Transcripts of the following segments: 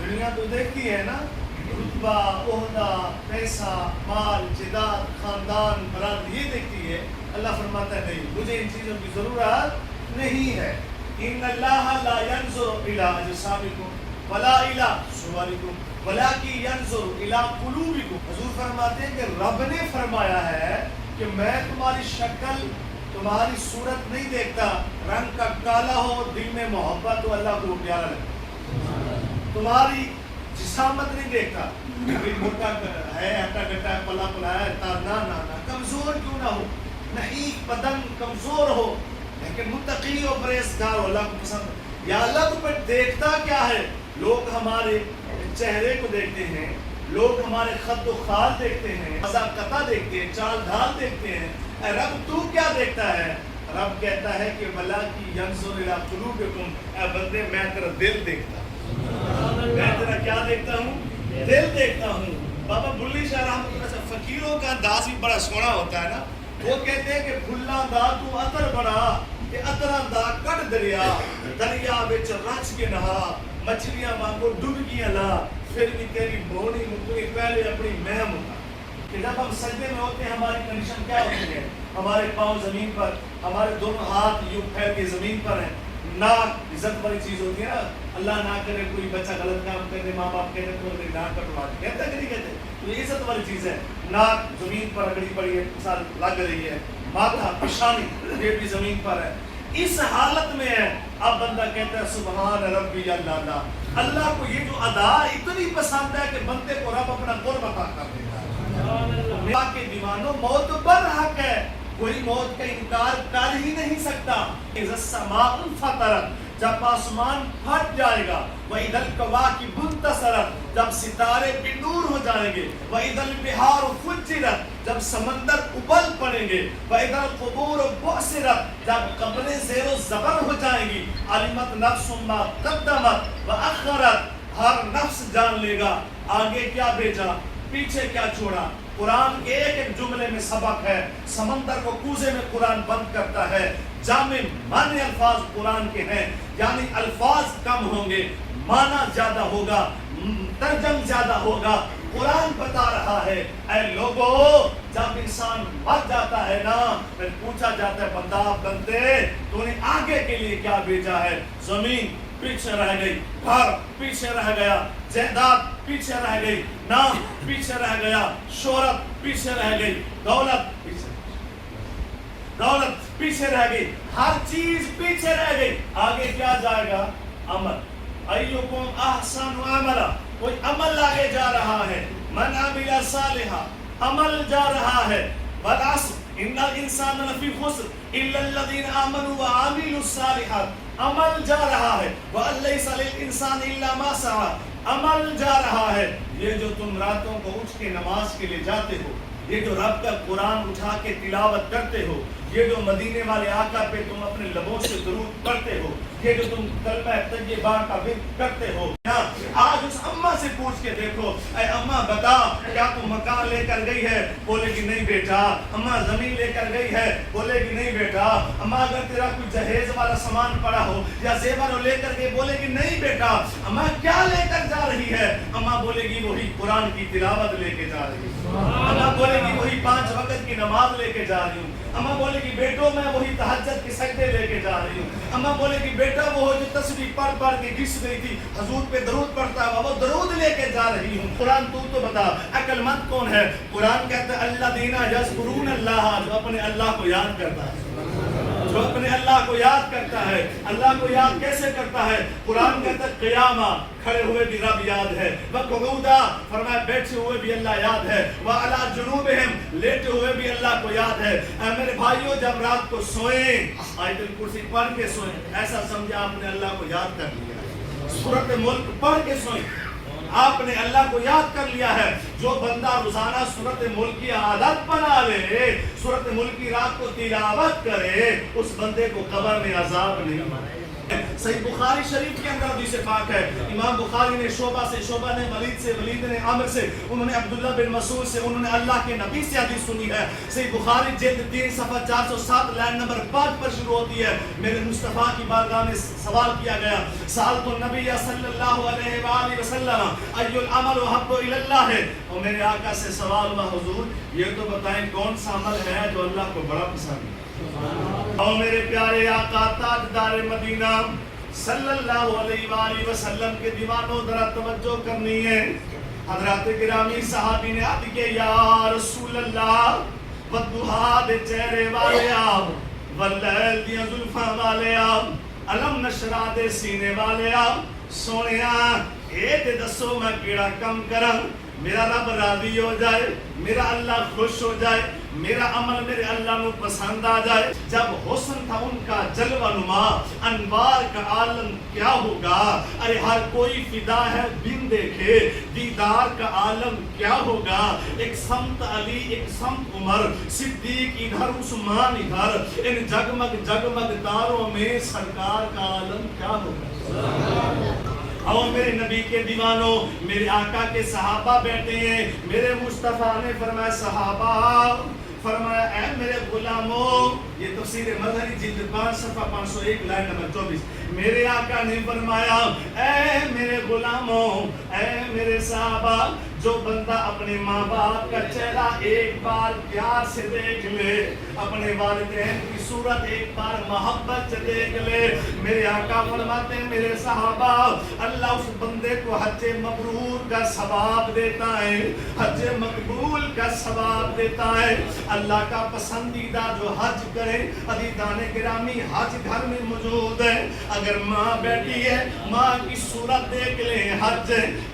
دنیا تو دیکھتی ہے نا، رتبہ، عہدہ، پیسہ، مال، جداد، خاندان، برادری، یہ دیکھتی ہے۔ اللہ فرماتا ہے نہیں، مجھے ان چیزوں کی ضرورت نہیں ہے۔ ان اللہ لا ينظر الى اجسامکم ولا الى صورکم ولکن ينظر الى قلوبکم۔ حضور فرماتے ہیں کہ رب نے فرمایا ہے کہ میں تمہاری شکل، تمہاری صورت نہیں دیکھتا، رنگ کا کالا ہو، دل میں محبت ہو، اللہ کو پیارا لگتا۔ تمہاری جسامت نہیں دیکھتا، موٹا ہے، ہٹا کٹا ہے، پلا پلا ہے، نہ نہ نہ، کمزور کیوں نہ ہو، نحیف بدن کمزور ہو لیکن متقی و پرہیزگار ہو، اللہ کو پسند۔ یا اللہ تو دیکھتا کیا ہے؟ لوگ ہمارے چہرے کو دیکھتے ہیں، لوگ ہمارے خد و خال دیکھتے ہیں، مذاقتہ دیکھتے ہیں، چال ڈھال دیکھتے ہیں، اے رب تو کیا دیکھتا ہے؟ رب کہتا ہے کہ وَلَٰكِن يَنظُرُ إِلَىٰ قُلُوبِكُمْ، اے بندے میں تیرا دل دیکھتا ہوں، میں تیرا کیا دیکھتا ہوں؟ دل دیکھتا ہوں۔ بابا بلی شاہ رحمۃ اللہ سے فقیروں کا انداز بھی بڑا سونا ہوتا ہے نا، وہ کہتے ہیں کہ بھلا دا تو عطر بنا کہ عطراں دا کٹ دریا، دریا وچ رچ کے نہا، مچھلیاں وانگو ڈبکیاں لا، پھر بھی تیری بونی مکری پہلے اپنی میں مکا۔ کہ جب ہم سجدے میں ہوتے ہیں ہماری کنڈیشن کیا ہوتی ہے؟ ہمارے پاؤں زمین پر، ہمارے دونوں ہاتھ یوں پھیل کے زمین پر ہیں، ناک عزت والی چیز ہوتی ہے نا، اللہ نہ کرے کوئی بچہ غلط کام کرے، ماں باپ کہتے ہیں تو میری ناک کٹوا دے، کہتا ہے کہ نہیں کہتے؟ تو یہ عزت والی چیز ہے، ناک زمین پر رگڑی پڑی ہے، مثال لگ رہی ہے، ماتھا پیشانی یہ بھی زمین پر ہے، اس حالت میں ہے۔ اب بندہ کہتا ہے سبحان ربی اللہ، اللہ کو یہ جو ادا اتنی پسند ہے کہ بندے کو رب اپنا قرب عطا کر دیتا ہے۔ اللہ کے دیوانوں، موت پر حق ہے، کوئی موت کا انکار کر ہی نہیں سکتا۔ اذا السماء انفطرت، جب آسمان پھٹ جائے گا، وَإِذَا الْكَوَاكِبُ انتَثَرَتْ، جب ستارے بے نور ہو جائیں گے، وَإِذَا الْبِحَارُ فُجِّرَتْ، جب سمندر ابل پڑیں گے، وَإِذَا الْقُبُورُ بُعْثِرَتْ، جب قبریں زیر و زبر ہو جائیں گی، عَلِمَتْ نَفْسٌ مَا قَدَّمَتْ وَأَخَّرَتْ، ہر نفس جان لے گا آگے کیا بھیجا، پیچھے کیا چھوڑا۔ قرآن کے ایک ایک جملے میں سبق ہے، سمندر کو کوزے میں قرآن بند کرتا ہے۔ جامع معنی الفاظ قرآن کے ہیں، یعنی الفاظ کم ہوں گے، معنی زیادہ ہوگا، ترجم زیادہ ہوگا۔ قرآن بتا رہا ہے اے لوگو، جب انسان مر جاتا ہے نا، پھر پوچھا جاتا ہے بندہ بندے تو نے آگے کے لیے کیا بھیجا ہے؟ زمین پیچھے رہ گئی، گھر پیچھے رہ گیا، جائیداد پیچھے رہ گئی، نام پیچھے رہ گیا، شہرت پیچھے رہ گئی، دولت پیچھے رہ گئی، ہر چیز پیچھے رہ گئی، آگے کیا جائے گا؟ عمل۔ ایوکم احسن عملا، کوئی عمل آگے جا رہا ہے، من عمل صالحا، عمل جا رہا ہے، والعصر ان الانسان لفی خسر الا الذین آمنوا وعملوا الصالحات، عمل جا رہا ہے، وَأَن لَيْسَ لِلْإِنسَانِ إِلَّا مَا سَعَىٰ، عمل جا رہا ہے۔ یہ جو تم راتوں کو اٹھ کے نماز کے لیے جاتے ہو، یہ جو رب کا قرآن اٹھا کے تلاوت کرتے ہو، یہ جو مدینے والے آقا پہ تم اپنے لبوں سے درود پڑھتے ہو، یہ جو تم کلمہ طیبہ کا ورد کرتے ہو، آج اس اماں سے پوچھ کے دیکھو، اے اماں بتا کیا تو مکان لے کر گئی ہے؟ بولے گی نہیں بیٹا۔ اماں زمین لے کر گئی ہے؟ بولے گی نہیں بیٹا۔ اماں اگر تیرا کوئی جہیز والا سامان پڑا ہو یا زیور لے کر گئی، بولے گی نہیں بیٹا۔ اماں کیا لے کر جا رہی ہے؟ اماں بولے گی وہی قرآن کی تلاوت لے کے جا رہی ہے۔ اماں بولے گی وہی 5 وقت کی نماز لے کے جا رہی ہوں۔ اماں بولے گی بیٹو میں وہی تہجد کے سجدے لے کے جا رہی ہوں۔ اماں بولے گی بیٹا وہ جو تسبیح پڑھ پڑھ کے گھس گئی تھی، حضور پہ درود پڑھتا ہے، وہ درود لے کے جا رہی ہوں۔ قرآن تو بتا عقل مند کون ہے؟ قرآن کہتا ہے الذین یذکرون اللہ، جو اپنے اللہ کو یاد کرتا ہے، جو اپنے اللہ کو یاد کرتا ہے۔ اللہ کو یاد کیسے کرتا ہے؟ قرآن کہتا ہے قیامہ، کھڑے ہوئے بھی رب یاد ہے، وقعودا، فرمایا بیٹھے ہوئے بھی اللہ یاد ہے، وعلی جنوبہم، لیٹے ہوئے بھی اللہ کو یاد ہے۔ اے میرے بھائیوں، جب رات کو سوئیں آیت الکرسی پڑھ کے سوئیں، ایسا سمجھا آپ نے اللہ کو یاد کر لیا۔ سورۃ ملک پڑھ کے سوئیں، آپ نے اللہ کو یاد کر لیا ہے۔ جو بندہ روزانہ سورۃ ملک کی عادت بنا لے، سورۃ ملک کی رات کو تلاوت کرے، اس بندے کو قبر میں عذاب نہیں۔ صحیح بخاری شریف کے اندر حدیث پاک ہے، امام بخاری نے شعبہ سے، شعبہ نے ولید سے، ولید نے عامر سے، انہوں نے عبداللہ بن مسعود سے، انہوں نے اللہ کے نبی سے حدیث سنی ہے۔ صحیح بخاری جلد 3 صفحہ 407 لائن نمبر 5 پر شروع ہوتی ہے، میرے مصطفیٰ کی بارگاہ میں سوال کیا گیا، سألت النبی صلی اللہ علیہ وآلہ وسلم ای العمل احب الی اللہ، اور میرے آقا سے سوال ہوا حضور یہ تو بتائیں کون سا عمل ہے جو اللہ کو بڑا پسند ہے؟ اور میرے پیارے آقا تاجدار مدینہ صلی اللہ علیہ وآلہ وسلم کے دیوانوں ذرا توجہ کرنی ہے۔ حضرات گرامی صحابی نے عرض کیا یا رسول اللہ والضحیٰ دے چہرے والے آپ، واللیل دیاں زلفاں والے آپ، علم نشرہ دے سینے والے آپ، سونیا اے تے دسو میں کیڑا کم کرا میرا رب راضی ہو جائے، میرا اللہ خوش ہو جائے، میرا عمل میرے اللہ نو پسند آ جائے۔ جب حسن تھا ان کا جلوہ نما، انوار کا عالم کیا ہوگا، ارے ہر کوئی فدا ہے بن دیکھے، دیدار کا عالم کیا ہوگا۔ ایک سمت علی، ایک سمت عمر، صدیق ادھر، عثمان ادھر، ان جگمگ جگمگ تاروں میں سرکار کا عالم کیا ہوگا۔ اور میرے نبی کے دیوانوں، میرے آقا کے صحابہ بیٹھے ہیں، میرے مصطفیٰ نے فرمایا صحابہ، فرمایا اے میرے غلاموں، یہ تفسیر مظہری جلد 5 صفحہ 501 لائن نمبر 24، میرے آقا نے فرمایا اے میرے غلاموں، اے میرے صحابہ، جو بندہ اپنے ماں باپ کا چہرہ ایک بار پیار سے دیکھ لے، اپنے والدین کی صورت ایک بار محبت سے دیکھ لے، میرے آقا فرماتے ہیں میرے صحابہ، اللہ اس بندے کو حج مبرور کا ثواب دیتا ہے، حج مقبول کا ثواب دیتا ہے۔ اللہ کا پسندیدہ جو حج کرے، عزیزان گرامی حج گھر میں موجود ہے، اگر ماں بیٹھی ہے ماں کی صورت دیکھ لیں، حج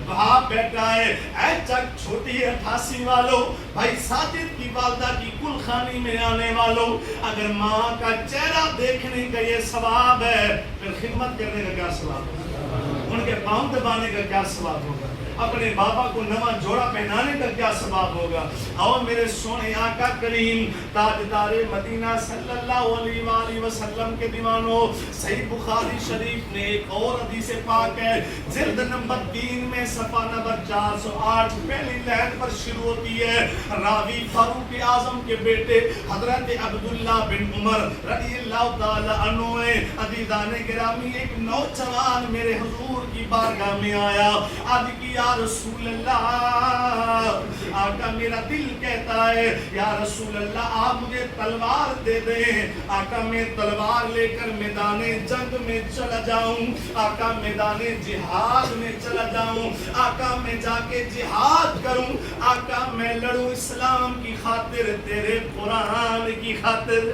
باپ بیٹھا ہے، اے چک چھوٹی 88 والوں، بھائی ساجد کی والدہ کی کل خانی میں آنے والوں، اگر ماں کا چہرہ دیکھنے کا یہ ثواب ہے، پھر خدمت کرنے کا کیا ثواب ہوگا، ان کے پاؤں دبانے کا کیا ثواب ہوگا، اپنے بابا کو نواں جوڑا پہنانے کا کیا ثواب ہوگا۔ اور میرے سونے آقا کریم تاجدار مدینہ صلی اللہ علیہ وآلہ وسلم کے دیوانوں، صحیح بخاری شریف میں ایک اور حدیث پاک ہے، جلد نمبر 3 میں صفحہ نمبر 408 پہلی لہر پر شروع ہوتی ہے، راوی فاروق اعظم کے بیٹے حضرت عبداللہ بن عمر رضی اللہ تعالی عنہ ہیں۔ عزیزان گرامی ایک نوجوان میرے حضور کی بارگاہ میں آیا، عرض کی یا رسول اللہ، آقا میرا دل کہتا ہے یا رسول اللہ آپ مجھے تلوار دے دیں، آقا میں تلوار لے کر میدان جنگ میں چلا جاؤں، آقا میدان جہاد میں چلا جاؤں، آقا میں جا کے جہاد کروں، آقا میں لڑوں اسلام کی خاطر، تیرے قرآن کی خاطر۔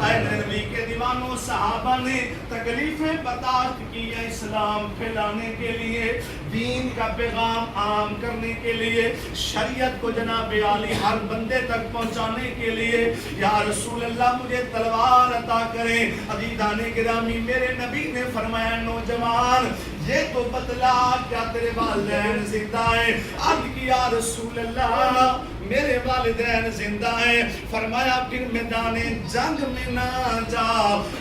اے نبی کے دیوانوں، صحابہ نے تکلیفیں برداشت کی ہے اسلام پھیلانے کے لیے، دین کا پیغام عام کرنے کے لیے، شریعت کو جناب عالی ہر بندے تک پہنچانے کے لیے۔ یا رسول اللہ مجھے تلوار عطا کریں۔ عزیزان گرامی میرے نبی نے فرمایا نوجوان یہ تو بتلا کیا تیرے والدین زندہ ہیں؟ عرض کیا رسول اللہ میرے والدین زندہ ہیں۔ فرمایا پھر میدان جنگ میں نہ جا،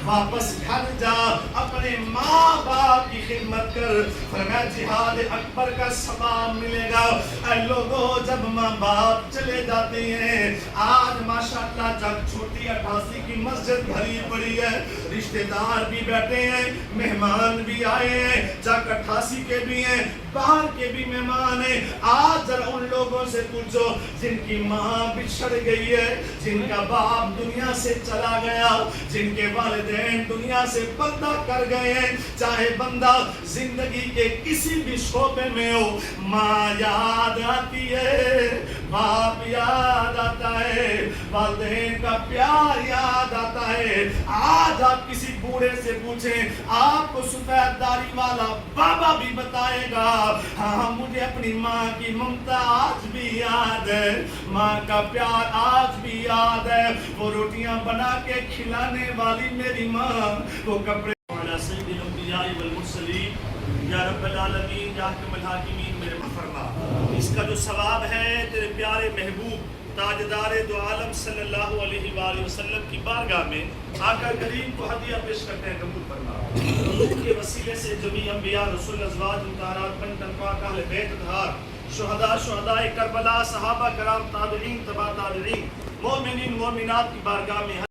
واپس گھر جا، اپنے ماں باپ کی خدمت کر۔ فرمایا جہاد اکبر کا ثواب ملے گا۔ اے لوگوں جب ماں باپ چلے جاتے ہیں، آج ماشاءاللہ جب چھوٹی 88 کی مسجد بھری پڑی ہے، رشتہ دار بھی بیٹھے ہیں، مہمان بھی آئے ہیں، جگ 88 کے بھی ہیں، باہر کے بھی مہمان ہیں۔ آج ذرا ان لوگوں سے پوچھو جن کی ماں بچھڑ گئی ہے، جن کا باپ دنیا سے چلا گیا، جن کے والدین دنیا سے پردہ کر گئے ہیں، چاہے بندہ زندگی کے کسی بھی شعبے میں ہو، ماں یاد آتی ہے، باپ یاد آتا ہے، والدین کا پیار یاد آتا ہے۔ آج آپ کسی بوڑھے سے پوچھیں، آپ کو سفید داڑھی والا بابا بھی بتائے گا ہاں مجھے اپنی ماں کی ممتا آج بھی یاد ہے، ماں کا پیار آج بھی یاد ہے، وہ روٹیاں بنا کے کھلانے والی میری ماں، وہ کپڑے سید الانبیاء والمرسلین، یا رب العالمین یا حکم الحاکمین میرے فرما۔ اس کا جو ثواب ہے تیرے پیارے محبوب تاجدار دو عالم صلی اللہ علیہ وآلہ وسلم کی بارگاہ میں آقا کریم کو ہدیہ پیش کرتے ہیں، قبول فرما۔ حضور کے وسیلے سے جمیع انبیاء، رسول، ازواج مطہرات، پنجتن پاک، اہل بیت اطہار، شہداء کربلا، صحابہ کرام، تابعین، تبع تابعین، مومنین مومنات کی بارگاہ میں